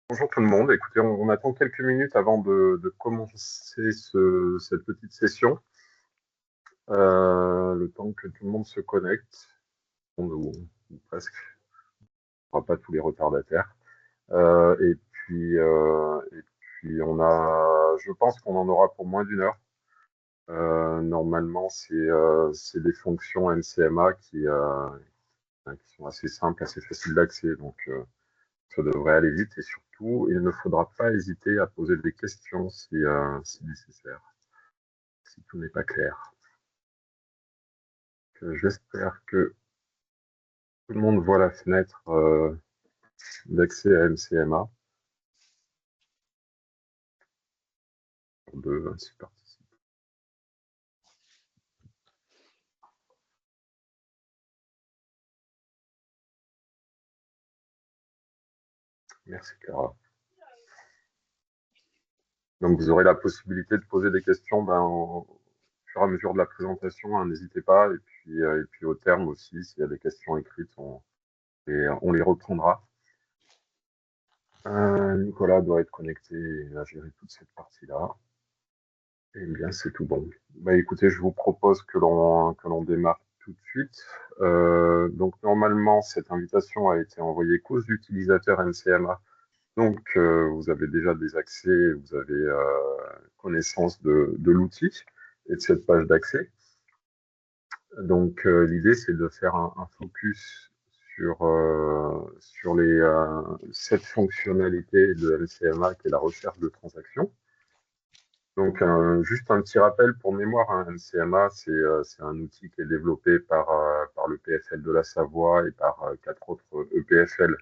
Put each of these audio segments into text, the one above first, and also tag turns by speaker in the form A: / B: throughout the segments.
A: Bonjour tout le monde. Écoutez, on attend quelques minutes avant de commencer cette petite session, le temps que tout le monde se connecte, ou presque, on n'aura pas tous les retardataires. Et puis, je pense qu'on en aura pour moins d'une heure. Normalement, c'est des fonctions NCMA qui sont assez simples, assez faciles d'accès, donc ça devrait aller vite et surtout, il ne faudra pas hésiter à poser des questions si nécessaire, si tout n'est pas clair. J'espère que tout le monde voit la fenêtre d'accès à MCMA pour deux ainsi participer. Merci Clara. Donc vous aurez la possibilité de poser des questions au fur et à mesure de la présentation, hein, n'hésitez pas. Et puis au terme aussi, s'il y a des questions écrites, on les reprendra. Nicolas doit être connecté et à gérer toute cette partie-là. Eh bien, c'est tout bon. Écoutez, je vous propose que l'on démarre tout de suite. Donc, normalement, cette invitation a été envoyée qu'aux utilisateurs NCMA. Donc, vous avez déjà des accès, vous avez connaissance de l'outil et de cette page d'accès. Donc, l'idée, c'est de faire un focus sur cette fonctionnalité de NCMA qui est la recherche de transactions. Donc, juste un petit rappel pour mémoire, hein, NCMA, c'est un outil qui est développé par le PFL de la Savoie et par quatre autres EPFL,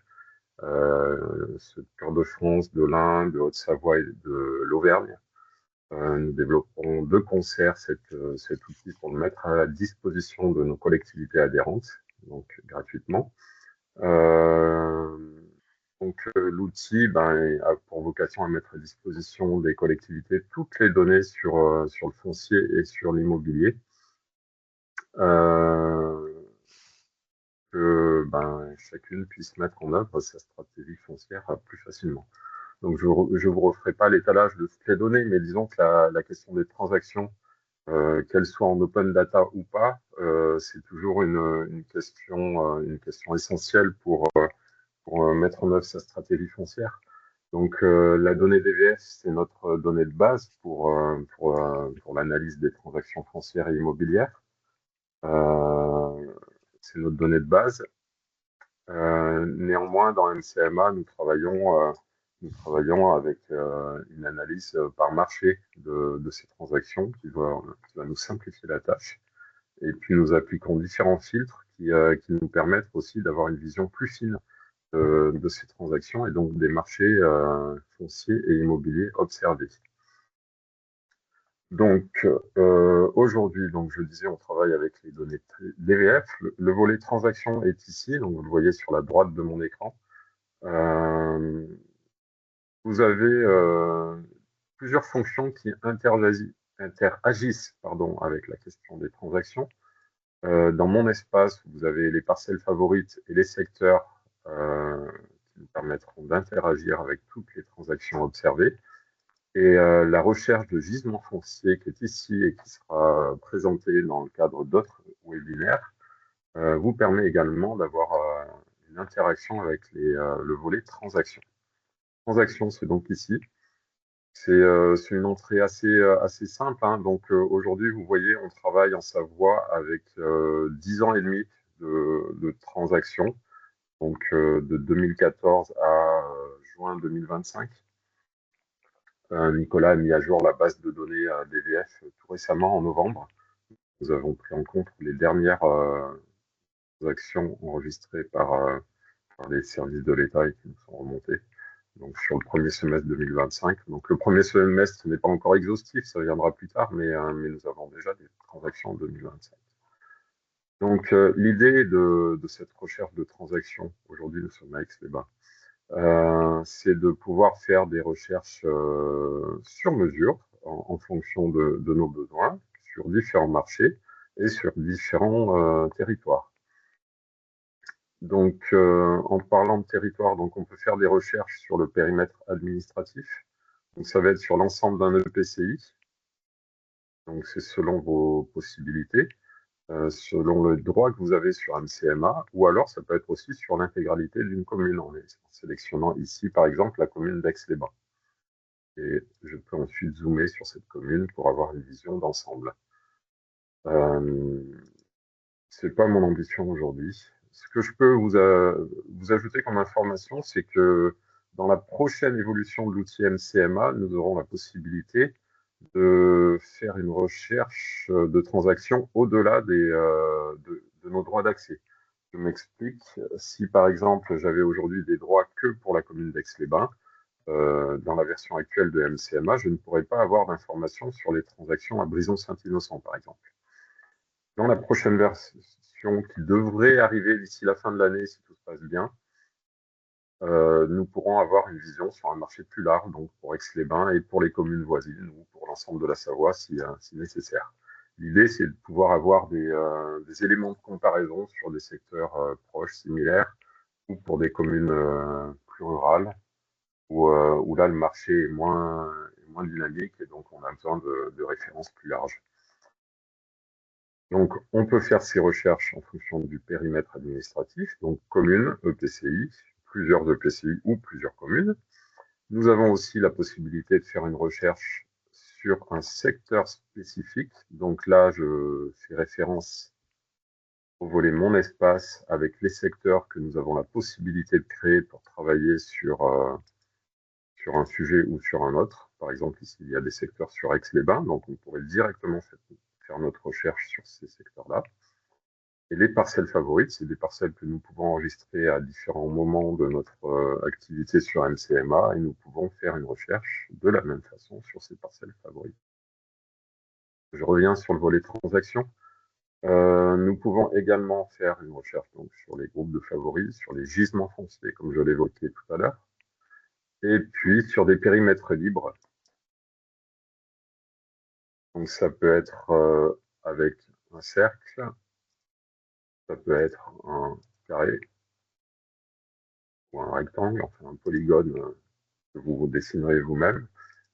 A: ceux de Cœur-de-France, de l'Ain, de Haute-Savoie et de l'Auvergne. Nous développons de concert cet outil pour le mettre à la disposition de nos collectivités adhérentes, donc gratuitement. Euh, donc, l'outil a pour vocation à mettre à disposition des collectivités toutes les données sur le foncier et sur l'immobilier, euh, que chacune puisse mettre en œuvre sa stratégie foncière plus facilement. Donc, je ne vous referai pas l'étalage de toutes les données, mais disons que la question des transactions, qu'elles soient en open data ou pas, c'est toujours une question essentielle pour mettre en œuvre sa stratégie foncière. Donc, la donnée DVF, c'est notre donnée de base pour l'analyse des transactions foncières et immobilières. C'est notre donnée de base. Néanmoins, dans MCMA, nous travaillons avec une analyse par marché de ces transactions qui va nous simplifier la tâche. Et puis, nous appliquons différents filtres qui nous permettent aussi d'avoir une vision plus fine de ces transactions et donc des marchés fonciers et immobiliers observés. Donc, aujourd'hui, donc je disais, on travaille avec les données DVF. Le volet transaction est ici, donc vous le voyez sur la droite de mon écran. Vous avez plusieurs fonctions qui interagissent avec la question des transactions. Dans mon espace, vous avez les parcelles favorites et les secteurs qui nous permettront d'interagir avec toutes les transactions observées. Et la recherche de gisements fonciers qui est ici et qui sera présentée dans le cadre d'autres webinaires vous permet également d'avoir une interaction avec le volet transactions. Transactions, c'est donc ici. C'est une entrée assez simple, hein. Donc aujourd'hui, vous voyez, on travaille en Savoie avec 10 ans et demi de transactions, donc de 2014 à juin 2025. Nicolas a mis à jour la base de données DVF tout récemment, en novembre. Nous avons pris en compte les dernières actions enregistrées par les services de l'État et qui nous sont remontées. Donc sur le premier semestre 2025. Donc le premier semestre n'est pas encore exhaustif, ça viendra plus tard, mais nous avons déjà des transactions en 2025. Donc l'idée de cette recherche de transactions, aujourd'hui nous sommes à Aix-les-Bains, c'est de pouvoir faire des recherches sur mesure en fonction de nos besoins sur différents marchés et sur différents territoires. Donc, en parlant de territoire, donc on peut faire des recherches sur le périmètre administratif. Donc, ça va être sur l'ensemble d'un EPCI. Donc, c'est selon vos possibilités, selon le droit que vous avez sur un CMA, ou alors ça peut être aussi sur l'intégralité d'une commune, en sélectionnant ici, par exemple, la commune d'Aix-les-Bains. Et je peux ensuite zoomer sur cette commune pour avoir une vision d'ensemble. C'est pas mon ambition aujourd'hui. Ce que je peux vous ajouter comme information, c'est que dans la prochaine évolution de l'outil MCMA, nous aurons la possibilité de faire une recherche de transactions au-delà de nos droits d'accès. Je m'explique. Si par exemple j'avais aujourd'hui des droits que pour la commune d'Aix-les-Bains, dans la version actuelle de MCMA, je ne pourrais pas avoir d'informations sur les transactions à Brison-Saint-Innocent, par exemple. Dans la prochaine version qui devrait arriver d'ici la fin de l'année, si tout se passe bien, nous pourrons avoir une vision sur un marché plus large, donc pour Aix-les-Bains et pour les communes voisines ou pour l'ensemble de la Savoie si nécessaire. L'idée, c'est de pouvoir avoir des éléments de comparaison sur des secteurs proches, similaires, ou pour des communes plus rurales, où là, le marché est moins dynamique et donc on a besoin de références plus larges. Donc, on peut faire ces recherches en fonction du périmètre administratif, donc commune, EPCI, plusieurs EPCI ou plusieurs communes. Nous avons aussi la possibilité de faire une recherche sur un secteur spécifique. Donc là, je fais référence au volet Mon espace avec les secteurs que nous avons la possibilité de créer pour travailler sur un sujet ou sur un autre. Par exemple, ici, il y a des secteurs sur Aix-les-Bains, donc on pourrait directement faire notre recherche sur ces secteurs-là. Et les parcelles favorites, c'est des parcelles que nous pouvons enregistrer à différents moments de notre activité sur MCMA et nous pouvons faire une recherche de la même façon sur ces parcelles favorites. Je reviens sur le volet transactions. Nous pouvons également faire une recherche donc, sur les groupes de favoris, sur les gisements fonciers, comme je l'évoquais tout à l'heure, et puis sur des périmètres libres. Donc ça peut être avec un cercle, ça peut être un carré ou un rectangle, enfin un polygone que vous dessinerez vous-même,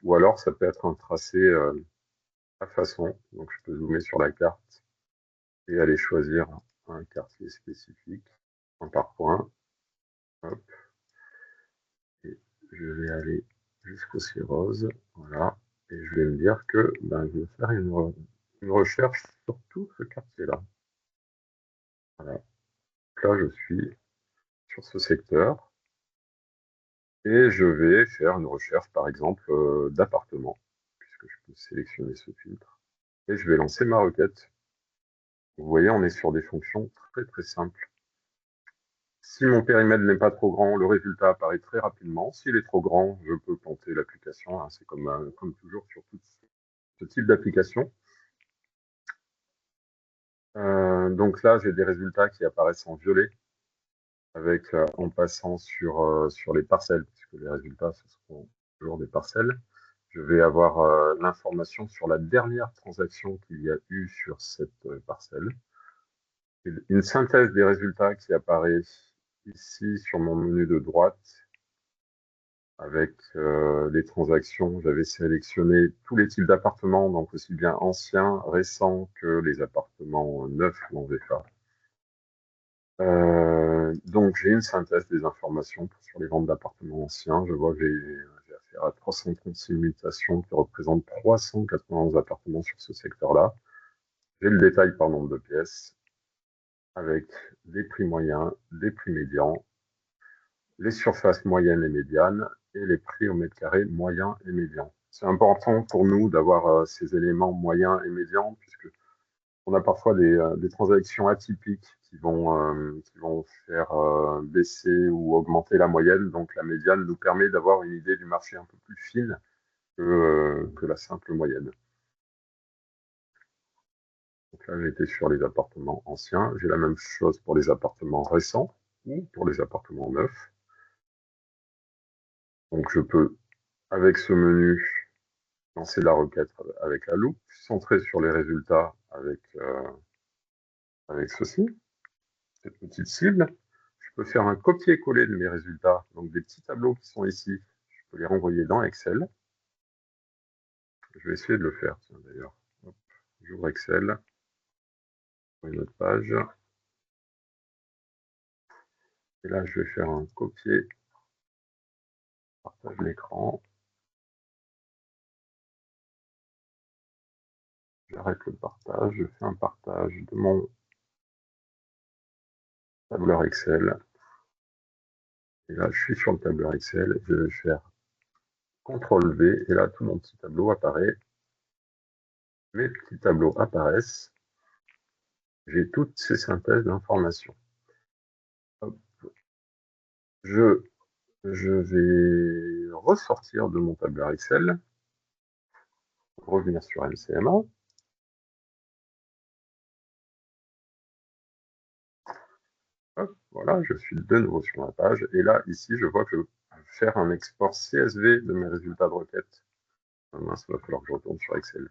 A: ou alors ça peut être un tracé à façon. Donc je peux zoomer sur la carte et aller choisir un quartier spécifique, point par point. Hop. Et je vais aller jusqu'au cirrhose, voilà. Et je vais me dire que je vais faire une recherche sur tout ce quartier-là. Voilà. Donc là, je suis sur ce secteur et je vais faire une recherche, par exemple, d'appartements, puisque je peux sélectionner ce filtre. Et je vais lancer ma requête. Vous voyez, on est sur des fonctions très très simples. Si mon périmètre n'est pas trop grand, le résultat apparaît très rapidement. S'il est trop grand, je peux planter l'application. C'est comme toujours sur tout ce type d'application. Donc là, j'ai des résultats qui apparaissent en violet, avec en passant sur les parcelles, puisque les résultats, ce seront toujours des parcelles. Je vais avoir l'information sur la dernière transaction qu'il y a eu sur cette parcelle. Une synthèse des résultats qui apparaît ici sur mon menu de droite avec les transactions. J'avais sélectionné tous les types d'appartements, donc aussi bien anciens, récents que les appartements neufs en VFA. Donc j'ai une synthèse des informations sur les ventes d'appartements anciens. Je vois que j'ai affaire à 336 mutations qui représentent 391 appartements sur ce secteur-là. J'ai le détail par nombre de pièces avec les prix moyens, les prix médians, les surfaces moyennes et médianes et les prix au mètre carré moyens et médians. C'est important pour nous d'avoir ces éléments moyens et médians puisque on a parfois des transactions atypiques qui vont faire baisser ou augmenter la moyenne. Donc la médiane nous permet d'avoir une idée du marché un peu plus fine que la simple moyenne. Donc là, j'étais sur les appartements anciens. J'ai la même chose pour les appartements récents ou pour les appartements neufs. Donc je peux, avec ce menu, lancer la requête avec la loupe, centrer sur les résultats avec ceci, cette petite cible. Je peux faire un copier-coller de mes résultats, donc des petits tableaux qui sont ici, je peux les renvoyer dans Excel. Je vais essayer de le faire, tiens, d'ailleurs. J'ouvre Excel, une autre page. Et là, je vais faire un copier, partage l'écran. J'arrête le partage, je fais un partage de mon tableur Excel. Et là, je suis sur le tableur Excel, je vais faire CTRL V, et là, tout mon petit tableau apparaît. Mes petits tableaux apparaissent. J'ai toutes ces synthèses d'informations. Je vais ressortir de mon tableur Excel, revenir sur MCMA. Hop, voilà, je suis de nouveau sur ma page. Et là, ici, je vois que je peux faire un export CSV de mes résultats de requête. Ah mince, il va falloir que je retourne sur Excel.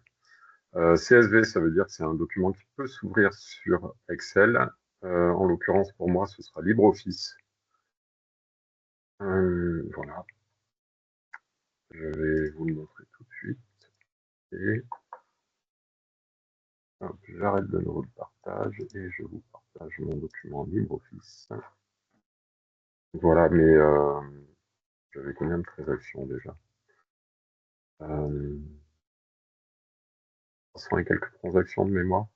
A: CSV, ça veut dire que c'est un document qui peut s'ouvrir sur Excel. En l'occurrence, pour moi, ce sera LibreOffice. Voilà. Je vais vous le montrer tout de suite. Et j'arrête de nouveau le partage et je vous partage mon document LibreOffice. Voilà, mais j'avais combien de transactions déjà 300 et quelques transactions de mémoire.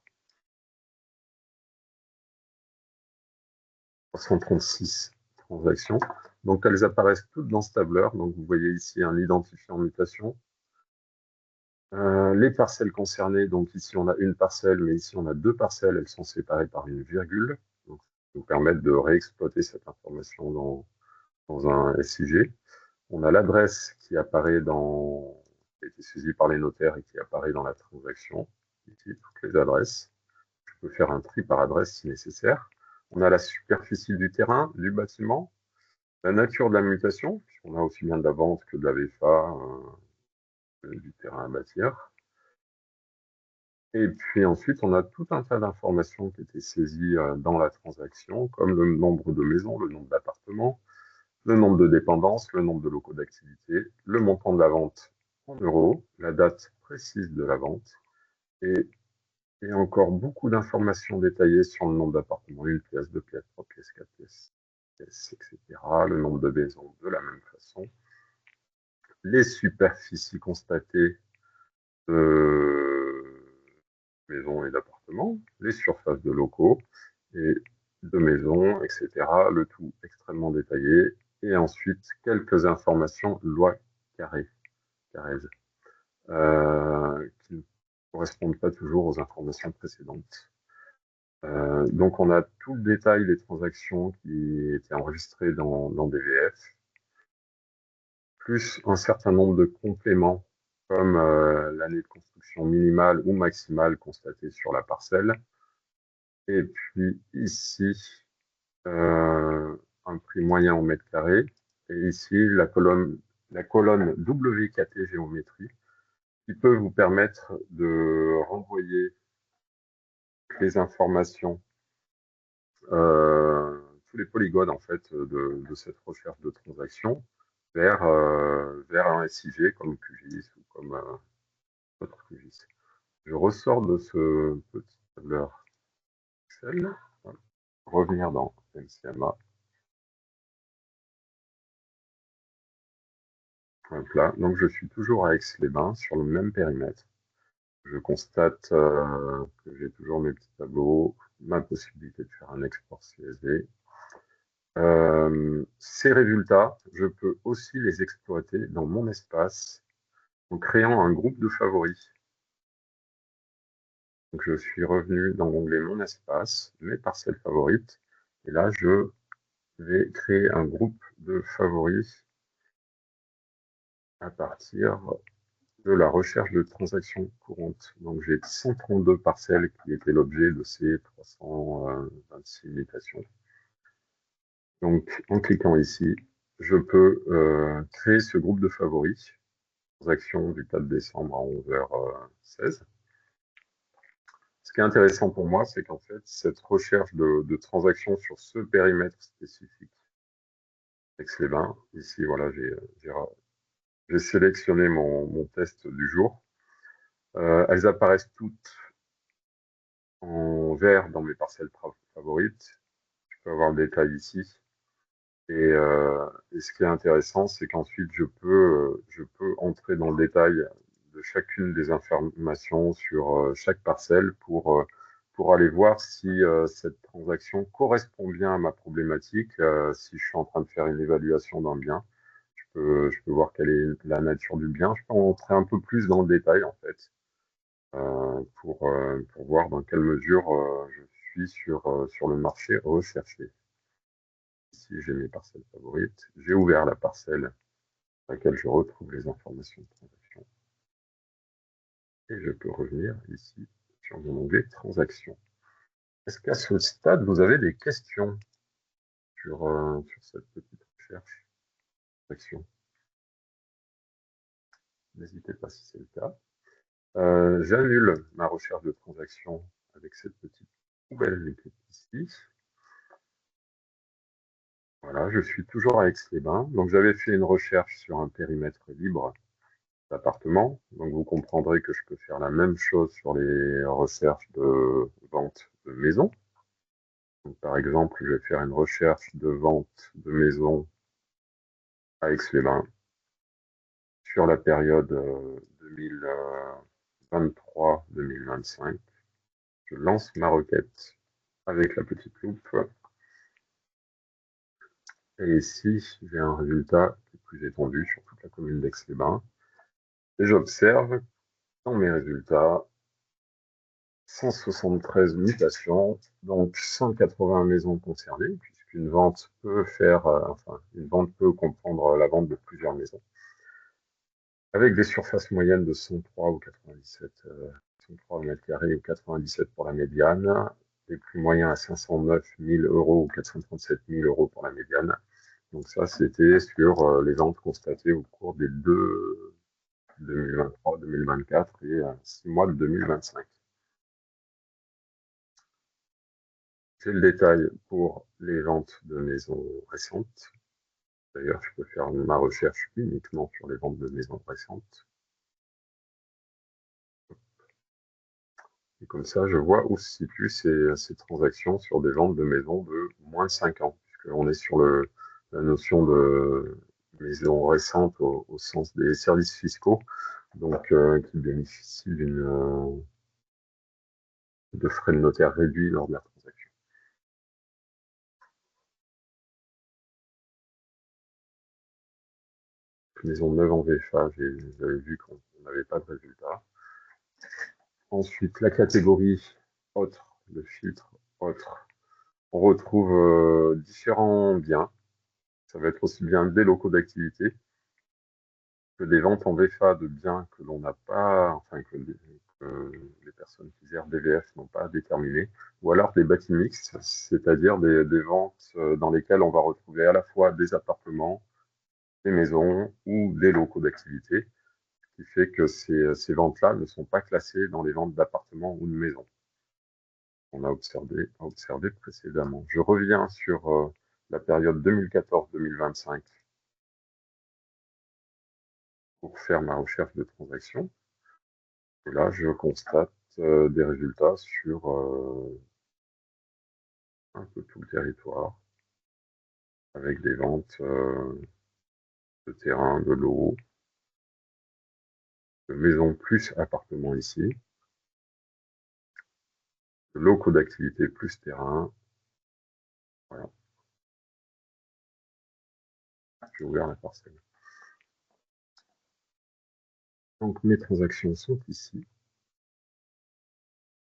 A: 336 transactions. Donc elles apparaissent toutes dans ce tableur. Donc vous voyez ici un identifiant mutation. Les parcelles concernées, donc ici on a une parcelle, mais ici on a deux parcelles, elles sont séparées par une virgule. Donc ça nous permettre de réexploiter cette information dans un SIG. On a l'adresse qui apparaît qui a été saisie par les notaires et qui apparaît dans la transaction. Ici, toutes les adresses. Je peux faire un tri par adresse si nécessaire. On a la superficie du terrain, du bâtiment, la nature de la mutation, puisqu'on a aussi bien de la vente que de la VFA, du terrain à bâtir. Et puis ensuite, on a tout un tas d'informations qui étaient saisies dans la transaction, comme le nombre de maisons, le nombre d'appartements, le nombre de dépendances, le nombre de locaux d'activité, le montant de la vente en euros, la date précise de la vente, et encore beaucoup d'informations détaillées sur le nombre d'appartements, une pièce, deux pièces, trois pièces, quatre pièces, etc. Le nombre de maisons de la même façon. Les superficies constatées de maisons et d'appartements, les surfaces de locaux et de maisons, etc. Le tout extrêmement détaillé. Et ensuite, quelques informations loi Carrez, qui ne correspondent pas toujours aux informations précédentes. Donc, on a tout le détail des transactions qui étaient enregistrées dans DVF, plus un certain nombre de compléments, comme l'année de construction minimale ou maximale constatée sur la parcelle. Et puis ici, un prix moyen au mètre carré. Et ici, la colonne WKT géométrie, qui peut vous permettre de renvoyer les informations, tous les polygones en fait de cette recherche de transaction vers un SIG comme QGIS ou comme autre QGIS. Je ressors de ce petit tableur Excel, revenir dans MCMA. Là. Donc je suis toujours à Aix-les-Bains sur le même périmètre. Je constate que j'ai toujours mes petits tableaux, ma possibilité de faire un export CSV. Ces résultats, je peux aussi les exploiter dans mon espace en créant un groupe de favoris. Donc, je suis revenu dans l'onglet Mon espace, mes parcelles favorites, et là, je vais créer un groupe de favoris à partir de la recherche de transactions courantes. Donc, j'ai 132 parcelles qui étaient l'objet de ces 326 mutations. Donc, en cliquant ici, je peux créer ce groupe de favoris, transaction du 4 décembre à 11h16. Ce qui est intéressant pour moi, c'est qu'en fait, cette recherche de transactions sur ce périmètre spécifique, Aix-les-Bains, ici, voilà, j'ai sélectionné mon test du jour. Elles apparaissent toutes en vert dans mes parcelles favorites. Je peux avoir le détail ici. Et ce qui est intéressant, c'est qu'ensuite, je peux entrer dans le détail de chacune des informations sur chaque parcelle pour aller voir si cette transaction correspond bien à ma problématique. Si je suis en train de faire une évaluation d'un bien, je peux voir quelle est la nature du bien. Je peux entrer un peu plus dans le détail, en fait, pour voir dans quelle mesure je suis sur le marché recherché. Ici, j'ai mes parcelles favorites. J'ai ouvert la parcelle dans laquelle je retrouve les informations de transaction. Et je peux revenir ici sur mon onglet Transactions. Est-ce qu'à ce stade, vous avez des questions sur cette petite recherche d'action? N'hésitez pas si c'est le cas. J'annule ma recherche de transaction avec cette petite poubelle qui est ici. Voilà, je suis toujours à Aix-les-Bains. Donc, j'avais fait une recherche sur un périmètre libre d'appartements. Donc, vous comprendrez que je peux faire la même chose sur les recherches de vente de maisons. Donc, par exemple, je vais faire une recherche de vente de maisons à Aix-les-Bains sur la période 2023-2025. Je lance ma requête avec la petite loupe. Et ici, j'ai un résultat qui est plus étendu sur toute la commune d'Aix-les-Bains. Et j'observe dans mes résultats 173 mutations, donc 180 maisons concernées, puisqu'une vente peut une vente peut comprendre la vente de plusieurs maisons, avec des surfaces moyennes de 103 ou 97, 103 mètres carrés ou 97 pour la médiane, les plus moyens à 509 000 euros ou 437 000 euros pour la médiane. Donc ça, c'était sur les ventes constatées au cours des 2023, 2024 et 6 mois de 2025. J'ai le détail pour les ventes de maisons récentes. D'ailleurs, je peux faire ma recherche uniquement sur les ventes de maisons récentes. Et comme ça, je vois où se situent ces transactions sur des ventes de maisons de moins de 5 ans, puisqu'on est sur la notion de maison récente au sens des services fiscaux, donc qui bénéficient de frais de notaire réduits lors de la transaction. Maison neuve en VFA, j'avais vu qu'on n'avait pas de résultat. Ensuite, la catégorie autre, le filtre autre. On retrouve différents biens. Ça va être aussi bien des locaux d'activité que des ventes en VFA de biens que l'on n'a pas, enfin que les personnes qui gèrent DVF n'ont pas déterminé, ou alors des bâtis mixtes, c'est-à-dire des ventes dans lesquelles on va retrouver à la fois des appartements, des maisons ou des locaux d'activité, ce qui fait que ces ventes-là ne sont pas classées dans les ventes d'appartements ou de maisons. On a observé précédemment. Je reviens sur la période 2014-2025 pour faire ma recherche de transactions. Et là, je constate des résultats sur un peu tout le territoire, avec des ventes de terrain, de lots, de maisons plus appartements ici, de locaux d'activité plus terrain. Voilà, j'ai ouvert la parcelle. Donc mes transactions sont ici.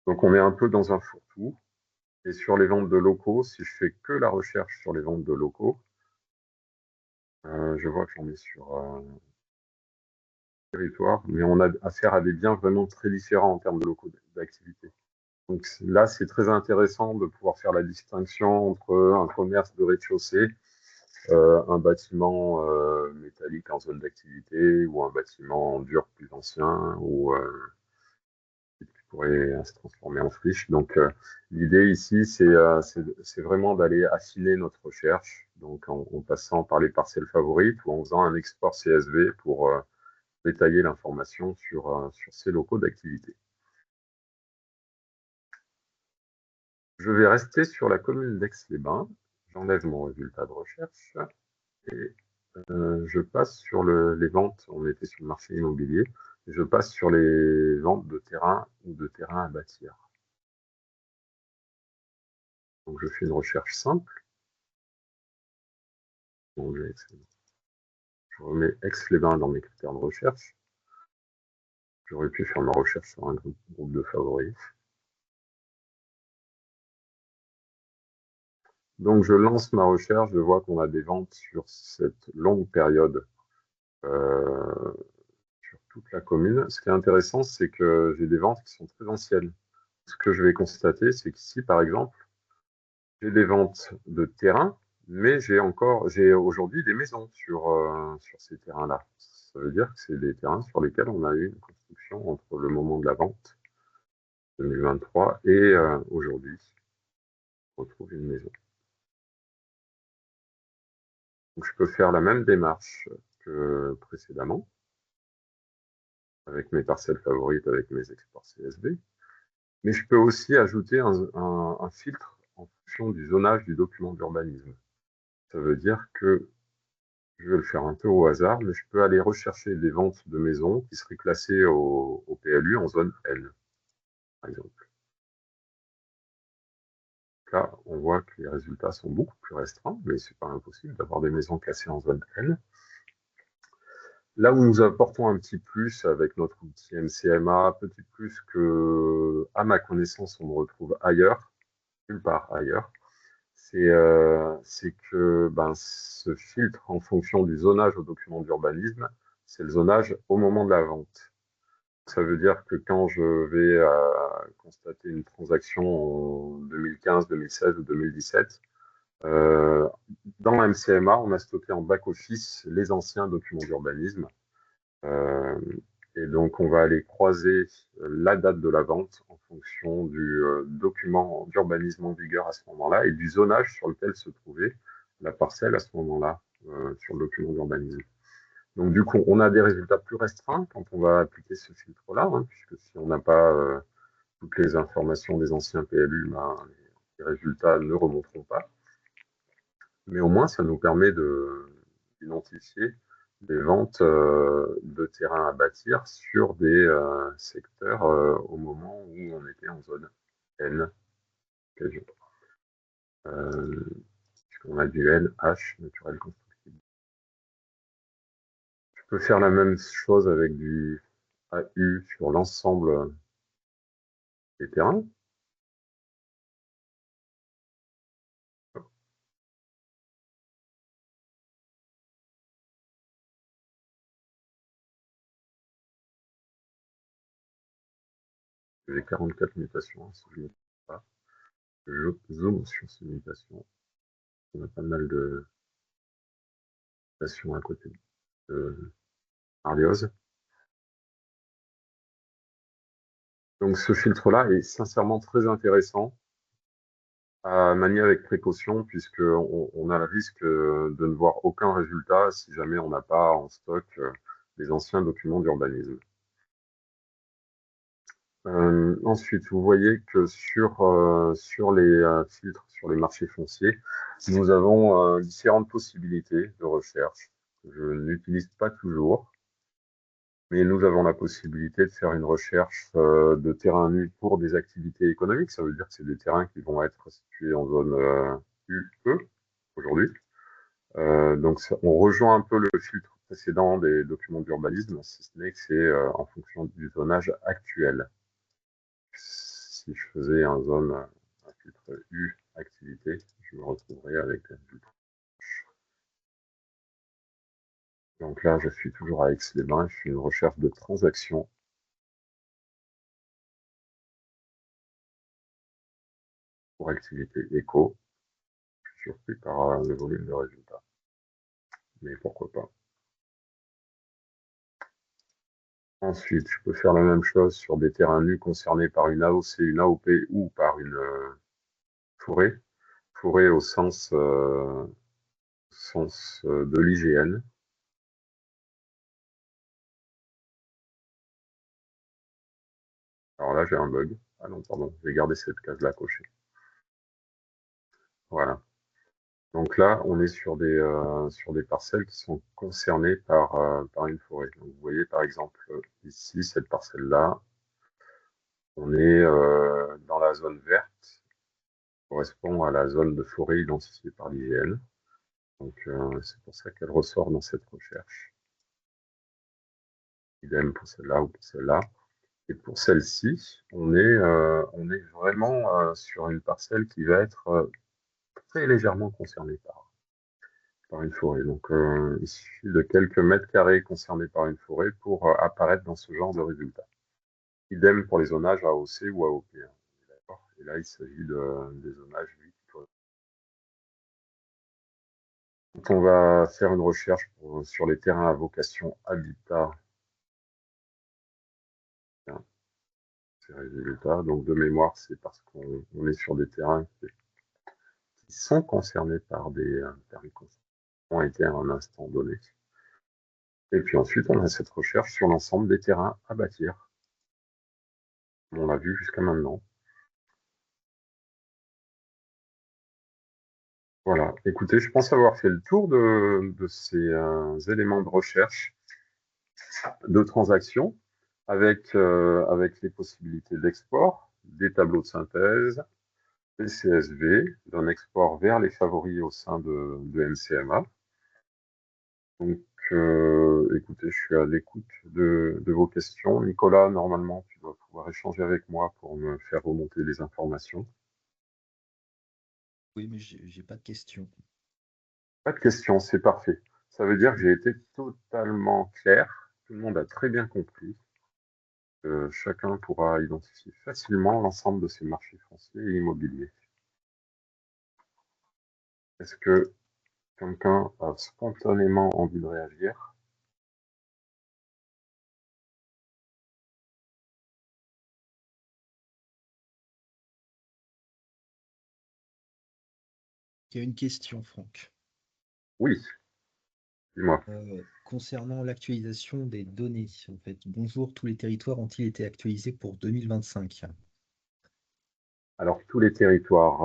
A: Donc on est un peu dans un fourre-tout. Et sur les ventes de locaux, si je fais que la recherche sur les ventes de locaux, je vois que j'en ai sur territoire, mais on a affaire à des biens vraiment très différents en termes de locaux d'activité. Donc là, c'est très intéressant de pouvoir faire la distinction entre un commerce de rez-de-chaussée, un bâtiment métallique en zone d'activité ou un bâtiment en dur plus ancien ou pourrait se transformer en friche. Donc, l'idée ici, c'est vraiment d'aller affiner notre recherche, donc en passant par les parcelles favorites ou en faisant un export CSV pour détailler l'information sur ces locaux d'activité. Je vais rester sur la commune d'Aix-les-Bains. J'enlève mon résultat de recherche et je passe sur les ventes. On était sur le marché immobilier. Je passe sur les ventes de terrain ou de terrain à bâtir. Donc, je fais une recherche simple. Je remets Aix-les-Bains dans mes critères de recherche. J'aurais pu faire ma recherche sur un groupe de favoris. Donc, je lance ma recherche. Je vois qu'on a des ventes sur cette longue période sur toute la commune. Ce qui est intéressant, c'est que j'ai des ventes qui sont très anciennes. Ce que je vais constater, c'est qu'ici, par exemple, j'ai des ventes de terrain, mais j'ai aujourd'hui des maisons sur ces terrains-là. Ça veut dire que c'est des terrains sur lesquels on a eu une construction entre le moment de la vente 2023 et aujourd'hui, on retrouve une maison. Donc, je peux faire la même démarche que précédemment, avec mes parcelles favorites, avec mes exports CSV, mais je peux aussi ajouter un filtre en fonction du zonage du document d'urbanisme. Ça veut dire que je vais le faire un peu au hasard, mais je peux aller rechercher des ventes de maisons qui seraient classées au PLU en zone L, par exemple. Là, on voit que les résultats sont beaucoup plus restreints, mais c'est pas impossible d'avoir des maisons classées en zone L. Là où nous apportons un petit plus avec notre outil MCMA, petit plus que, à ma connaissance, on ne retrouve ailleurs, nulle part ailleurs, c'est que ce filtre en fonction du zonage au document d'urbanisme, c'est le zonage au moment de la vente. Ça veut dire que quand je vais constater une transaction en 2015, 2016 ou 2017, dans la MCMA, on a stocké en back-office les anciens documents d'urbanisme. Et donc, on va aller croiser la date de la vente en fonction du document d'urbanisme en vigueur à ce moment-là et du zonage sur lequel se trouvait la parcelle à ce moment-là sur le document d'urbanisme. Donc, du coup, on a des résultats plus restreints quand on va appliquer ce filtre-là, hein, puisque si on n'a pas toutes les informations des anciens PLU, les résultats ne remonteront pas. Mais au moins, ça nous permet d'identifier des ventes de terrain à bâtir sur des secteurs au moment où on était en zone N. Puisqu'on a du N, H, naturel constructible. Je peux faire la même chose avec du AU sur l'ensemble des terrains. J'ai 44 mutations, si je ne me trompe pas. Je zoome sur ces mutations. On a pas mal de mutations à côté de Arliose. Donc ce filtre-là est sincèrement très intéressant à manier avec précaution puisqu'on a le risque de ne voir aucun résultat si jamais on n'a pas en stock les anciens documents d'urbanisme. Ensuite, vous voyez que sur les filtres, sur les marchés fonciers, nous avons différentes possibilités de recherche. Je n'utilise pas toujours, mais nous avons la possibilité de faire une recherche de terrain nu pour des activités économiques. Ça veut dire que c'est des terrains qui vont être situés en zone UE aujourd'hui. Donc, on rejoint un peu le filtre précédent des documents d'urbanisme, si ce n'est que c'est en fonction du zonage actuel. Si je faisais un filtre U activité, je me retrouverais avec un filtre. Donc là, je suis toujours à Aix-les-Bains, je fais une recherche de transaction pour activité éco. Je suis surpris par le volume de résultats. Mais pourquoi pas. Ensuite, je peux faire la même chose sur des terrains nus concernés par une AOC, une AOP ou par une forêt. Forêt au sens de l'IGN. Alors là, j'ai un bug. Ah non, pardon, j'ai gardé cette case-là cochée. Voilà. Donc là, on est sur des parcelles qui sont concernées par une forêt. Donc vous voyez, par exemple, ici, cette parcelle-là, on est dans la zone verte, qui correspond à la zone de forêt identifiée par l'IGN. Donc c'est pour ça qu'elle ressort dans cette recherche. Idem pour celle-là ou pour celle-là. Et pour celle-ci, on est vraiment sur une parcelle qui va être très légèrement concernée par une forêt. Donc, il suffit de quelques mètres carrés concernés par une forêt pour apparaître dans ce genre de résultat. Idem pour les zonages AOC ou AOP, hein. D'accord. Et là, il s'agit des zonages viticoles. Donc, on va faire une recherche sur les terrains à vocation habitat. Tiens, ces résultats. Donc, de mémoire, c'est parce qu'on est sur des terrains qui sont concernés par des termes qui ont été à un instant donné. Et puis ensuite, on a cette recherche sur l'ensemble des terrains à bâtir. On l'a vu jusqu'à maintenant. Voilà. Écoutez, je pense avoir fait le tour de ces éléments de recherche, de transaction, avec les possibilités d'export, des tableaux de synthèse, des CSV, d'un export vers les favoris au sein de MCMA. Donc, écoutez, je suis à l'écoute de vos questions. Nicolas, normalement, tu dois pouvoir échanger avec moi pour me faire remonter les informations.
B: Oui, mais j'ai pas de questions.
A: Pas de questions, c'est parfait. Ça veut dire que j'ai été totalement clair. Tout le monde a très bien compris. Chacun pourra identifier facilement l'ensemble de ces marchés fonciers et immobiliers. Est-ce que quelqu'un a spontanément envie de réagir?
B: Il y a une question, Franck.
A: Oui, dis-moi.
B: Concernant l'actualisation des données, en fait, bonjour, tous les territoires ont-ils été actualisés pour 2025?
A: Alors, tous les territoires,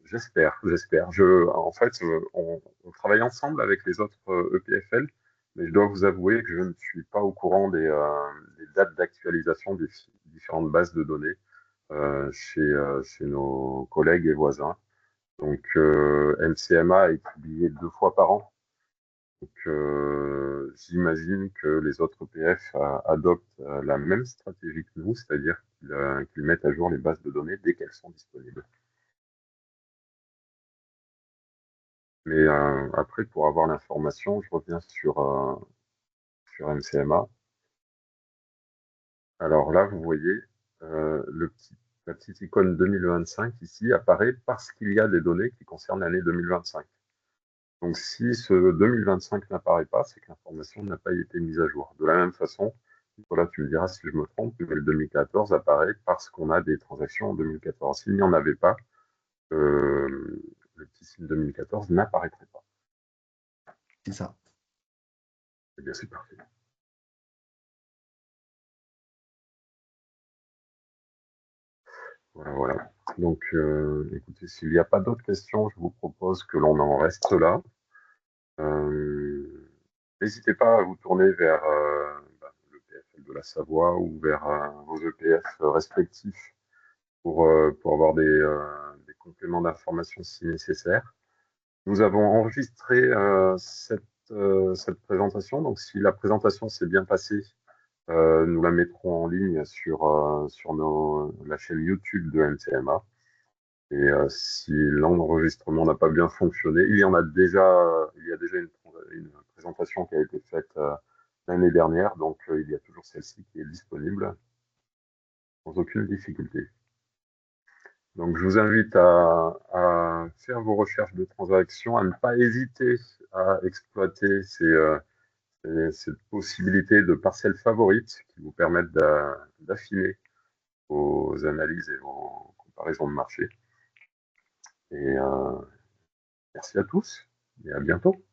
A: j'espère. En fait, on travaille ensemble avec les autres EPFL, mais je dois vous avouer que je ne suis pas au courant des dates d'actualisation des différentes bases de données chez nos collègues et voisins. Donc, MCMA est publié 2 fois par an. Donc, j'imagine que les autres EPF adoptent la même stratégie que nous, c'est-à-dire qu'ils mettent à jour les bases de données dès qu'elles sont disponibles. Mais après, pour avoir l'information, je reviens sur MCMA. Alors là, vous voyez, la petite icône 2025 ici apparaît parce qu'il y a des données qui concernent l'année 2025. Donc si ce 2025 n'apparaît pas, c'est que l'information n'a pas été mise à jour. De la même façon, voilà, tu me diras si je me trompe, mais le 2014 apparaît parce qu'on a des transactions en 2014. S'il n'y en avait pas, le petit signe 2014 n'apparaîtrait pas.
B: C'est ça.
A: Eh bien, c'est parfait. Voilà, voilà. Donc, écoutez, s'il n'y a pas d'autres questions, je vous propose que l'on en reste là. Euh, N'hésitez pas à vous tourner vers le PFL de la Savoie ou vers vos EPF respectifs pour avoir des compléments d'information si nécessaire. Nous avons enregistré cette présentation, donc si la présentation s'est bien passée, nous la mettrons en ligne sur la chaîne YouTube de MCMA. Et si l'enregistrement n'a pas bien fonctionné, il y a déjà une présentation qui a été faite l'année dernière, donc il y a toujours celle-ci qui est disponible sans aucune difficulté. Donc je vous invite à faire vos recherches de transactions, à ne pas hésiter à exploiter ces et cette possibilité de parcelles favorites qui vous permettent d'affiner vos analyses et vos comparaisons de marché. Et merci à tous et à bientôt.